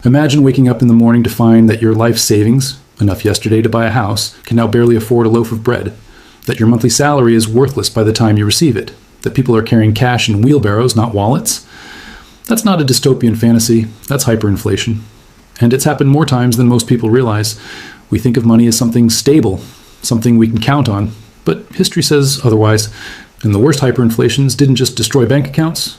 Imagine waking up in the morning to find that your life savings, enough yesterday to buy a house, can now barely afford a loaf of bread, that your monthly salary is worthless by the time you receive it, that people are carrying cash in wheelbarrows, not wallets. That's not a dystopian fantasy, that's hyperinflation. And it's happened more times than most people realize. We think of money as something stable, something we can count on, but history says otherwise. And the worst hyperinflations didn't just destroy bank accounts,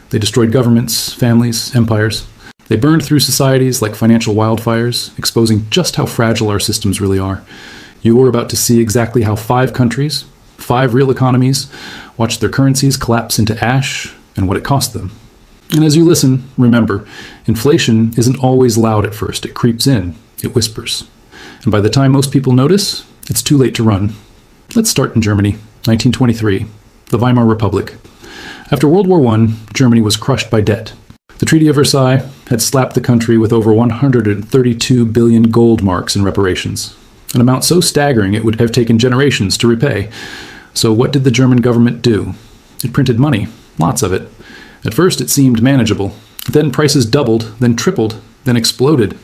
they destroyed governments, families, empires. They burned through societies like financial wildfires, exposing just how fragile our systems really are. You are about to see exactly how 5 countries, 5 real economies, watched their currencies collapse into ash and what it cost them. And as you listen, remember, inflation isn't always loud at first. It creeps in, it whispers. And by the time most people notice, it's too late to run. Let's start in Germany, 1923, the Weimar Republic. After World War I, Germany was crushed by debt. The Treaty of Versailles had slapped the country with over 132 billion gold marks in reparations, an amount so staggering it would have taken generations to repay. So what did the German government do? It printed money, lots of it. At first it seemed manageable. Then prices doubled, then tripled, then exploded.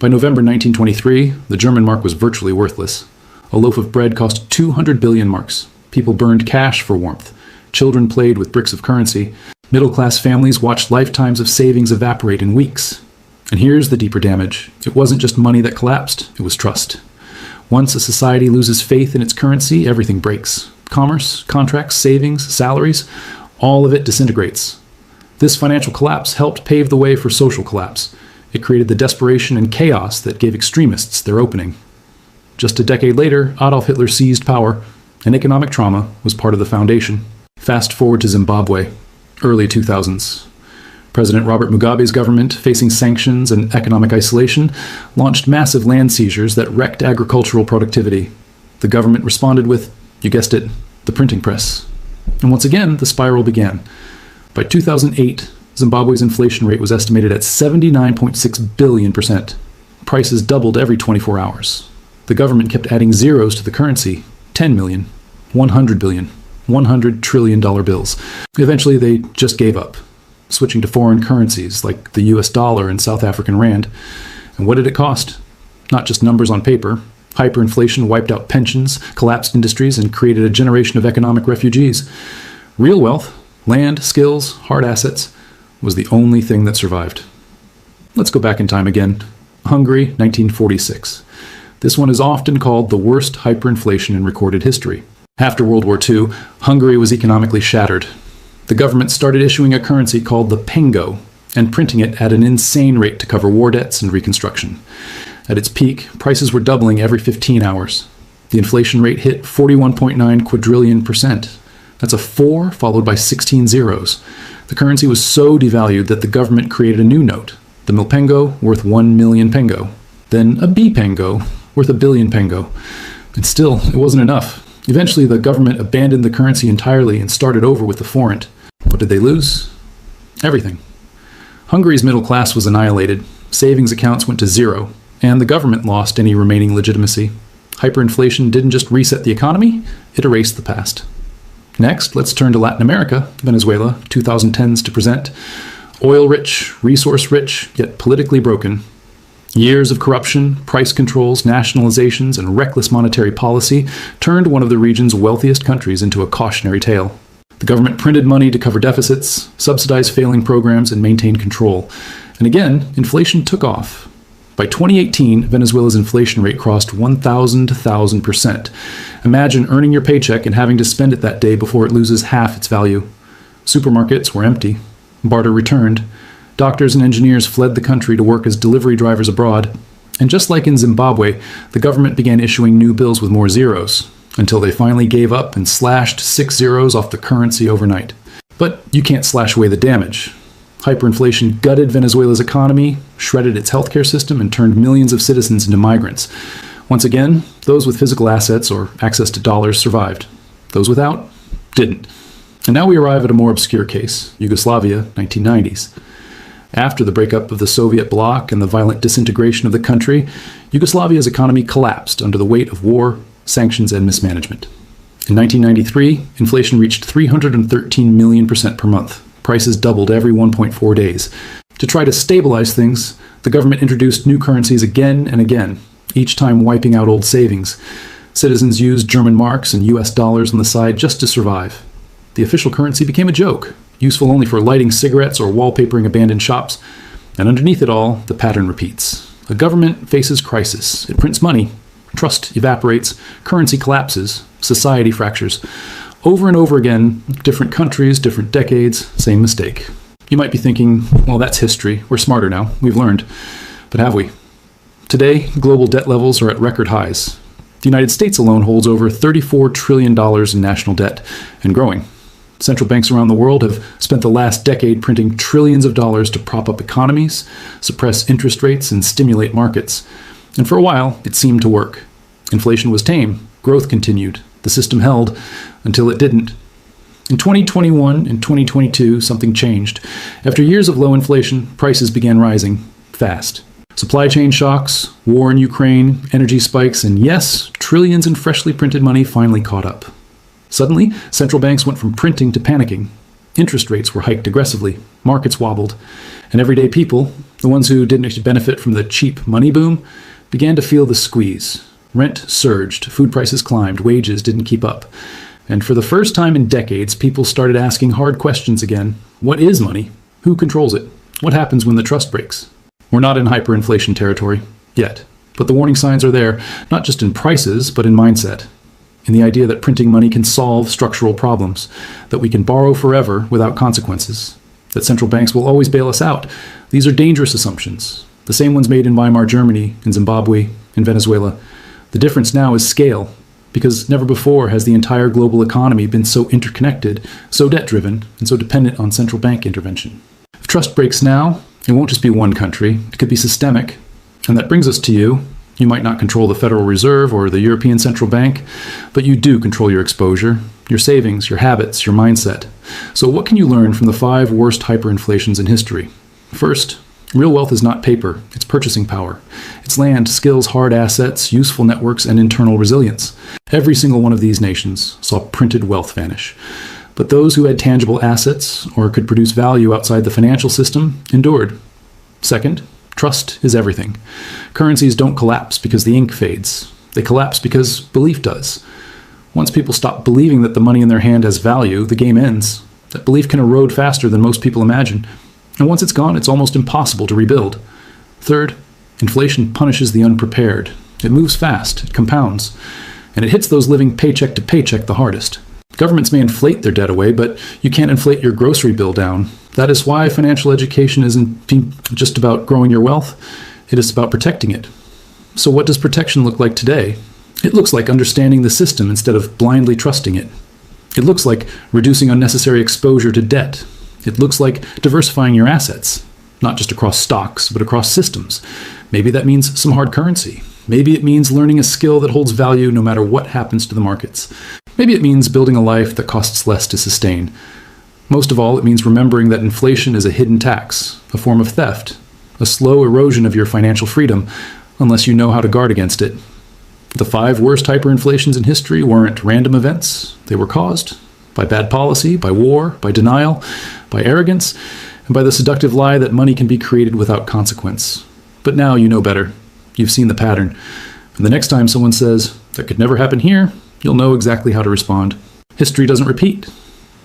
By November 1923, the German mark was virtually worthless. A loaf of bread cost 200 billion marks. People burned cash for warmth. Children played with bricks of currency. Middle-class families watched lifetimes of savings evaporate in weeks. And here's the deeper damage. It wasn't just money that collapsed, it was trust. Once a society loses faith in its currency, everything breaks. Commerce, contracts, savings, salaries, all of it disintegrates. This financial collapse helped pave the way for social collapse. It created the desperation and chaos that gave extremists their opening. Just a decade later, Adolf Hitler seized power, and economic trauma was part of the foundation. Fast forward to Zimbabwe, early 2000s. President Robert Mugabe's government, facing sanctions and economic isolation, launched massive land seizures that wrecked agricultural productivity. The government responded with, you guessed it, the printing press. And once again, the spiral began. By 2008, Zimbabwe's inflation rate was estimated at 79.6 billion%. Prices doubled every 24 hours. The government kept adding zeros to the currency, 10 million, 100 billion, $100 trillion bills. Eventually, they just gave up, switching to foreign currencies like the US dollar and South African rand. And what did it cost? Not just numbers on paper. Hyperinflation wiped out pensions, collapsed industries, and created a generation of economic refugees. Real wealth, land, skills, hard assets, was the only thing that survived. Let's go back in time again. Hungary, 1946. This one is often called the worst hyperinflation in recorded history. After World War II, Hungary was economically shattered. The government started issuing a currency called the pengo and printing it at an insane rate to cover war debts and reconstruction. At its peak, prices were doubling every 15 hours. The inflation rate hit 41.9 quadrillion%. That's a 4 followed by 16 zeros. The currency was so devalued that the government created a new note, the milpengo, worth 1 million pengo. Then a bipengo, worth 1 billion pengo. And still, it wasn't enough. Eventually, the government abandoned the currency entirely and started over with the forint. What did they lose? Everything. Hungary's middle class was annihilated, savings accounts went to zero, and the government lost any remaining legitimacy. Hyperinflation didn't just reset the economy, it erased the past. Next, let's turn to Latin America, Venezuela, 2010s to present. Oil-rich, resource-rich, yet politically broken. Years of corruption, price controls, nationalizations, and reckless monetary policy turned one of the region's wealthiest countries into a cautionary tale. The government printed money to cover deficits, subsidized failing programs, and maintain control. And again, inflation took off. By 2018, Venezuela's inflation rate crossed 1,000%. Imagine earning your paycheck and having to spend it that day before it loses half its value. Supermarkets were empty. Barter returned. Doctors and engineers fled the country to work as delivery drivers abroad. And just like in Zimbabwe, the government began issuing new bills with more zeros, until they finally gave up and slashed 6 zeros off the currency overnight. But you can't slash away the damage. Hyperinflation gutted Venezuela's economy, shredded its healthcare system, and turned millions of citizens into migrants. Once again, those with physical assets or access to dollars survived. Those without didn't. And now we arrive at a more obscure case, Yugoslavia, 1990s. After the breakup of the Soviet bloc and the violent disintegration of the country, Yugoslavia's economy collapsed under the weight of war, sanctions, and mismanagement. In 1993, inflation reached 313 million% per month. Prices doubled every 1.4 days. To try to stabilize things, the government introduced new currencies again and again, each time wiping out old savings. Citizens used German marks and US dollars on the side just to survive. The official currency became a joke, useful only for lighting cigarettes or wallpapering abandoned shops. And underneath it all, the pattern repeats. A government faces crisis. It prints money. Trust evaporates. Currency collapses. Society fractures. Over and over again, different countries, different decades, same mistake. You might be thinking, well, that's history. We're smarter now. We've learned. But have we? Today, global debt levels are at record highs. The United States alone holds over $34 trillion in national debt, and growing. Central banks around the world have spent the last decade printing trillions of dollars to prop up economies, suppress interest rates, and stimulate markets. And for a while, it seemed to work. Inflation was tame. Growth continued. The system held until it didn't. In 2021 and 2022, something changed. After years of low inflation, prices began rising fast. Supply chain shocks, war in Ukraine, energy spikes, and yes, trillions in freshly printed money finally caught up. Suddenly, central banks went from printing to panicking. Interest rates were hiked aggressively, markets wobbled, and everyday people, the ones who didn't benefit from the cheap money boom, began to feel the squeeze. Rent surged, food prices climbed, wages didn't keep up. And for the first time in decades, people started asking hard questions again. What is money? Who controls it? What happens when the trust breaks? We're not in hyperinflation territory yet, but the warning signs are there, not just in prices, but in mindset. In the idea that printing money can solve structural problems, that we can borrow forever without consequences, that central banks will always bail us out. These are dangerous assumptions, the same ones made in Weimar Germany, in Zimbabwe, in Venezuela. The difference now is scale, because never before has the entire global economy been so interconnected, so debt-driven, and so dependent on central bank intervention. If trust breaks now, it won't just be one country, it could be systemic. And that brings us to you. You might not control the Federal Reserve or the European Central Bank, but you do control your exposure, your savings, your habits, your mindset. So what can you learn from the 5 worst hyperinflations in history? First, real wealth is not paper, it's purchasing power. It's land, skills, hard assets, useful networks, and internal resilience. Every single one of these nations saw printed wealth vanish. But those who had tangible assets or could produce value outside the financial system endured. Second, trust is everything. Currencies don't collapse because the ink fades. They collapse because belief does. Once people stop believing that the money in their hand has value, the game ends. That belief can erode faster than most people imagine. And once it's gone, it's almost impossible to rebuild. Third, inflation punishes the unprepared. It moves fast, it compounds, and it hits those living paycheck to paycheck the hardest. Governments may inflate their debt away, but you can't inflate your grocery bill down. That is why financial education isn't just about growing your wealth, it is about protecting it. So what does protection look like today? It looks like understanding the system instead of blindly trusting it. It looks like reducing unnecessary exposure to debt. It looks like diversifying your assets, not just across stocks, but across systems. Maybe that means some hard currency. Maybe it means learning a skill that holds value no matter what happens to the markets. Maybe it means building a life that costs less to sustain. Most of all, it means remembering that inflation is a hidden tax, a form of theft, a slow erosion of your financial freedom, unless you know how to guard against it. The 5 worst hyperinflations in history weren't random events. They were caused by bad policy, by war, by denial, by arrogance, and by the seductive lie that money can be created without consequence. But now you know better. You've seen the pattern. And the next time someone says, "That could never happen here," you'll know exactly how to respond. History doesn't repeat.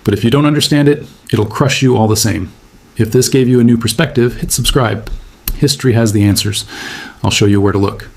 But if you don't understand it, it'll crush you all the same. If this gave you a new perspective, hit subscribe. History has the answers. I'll show you where to look.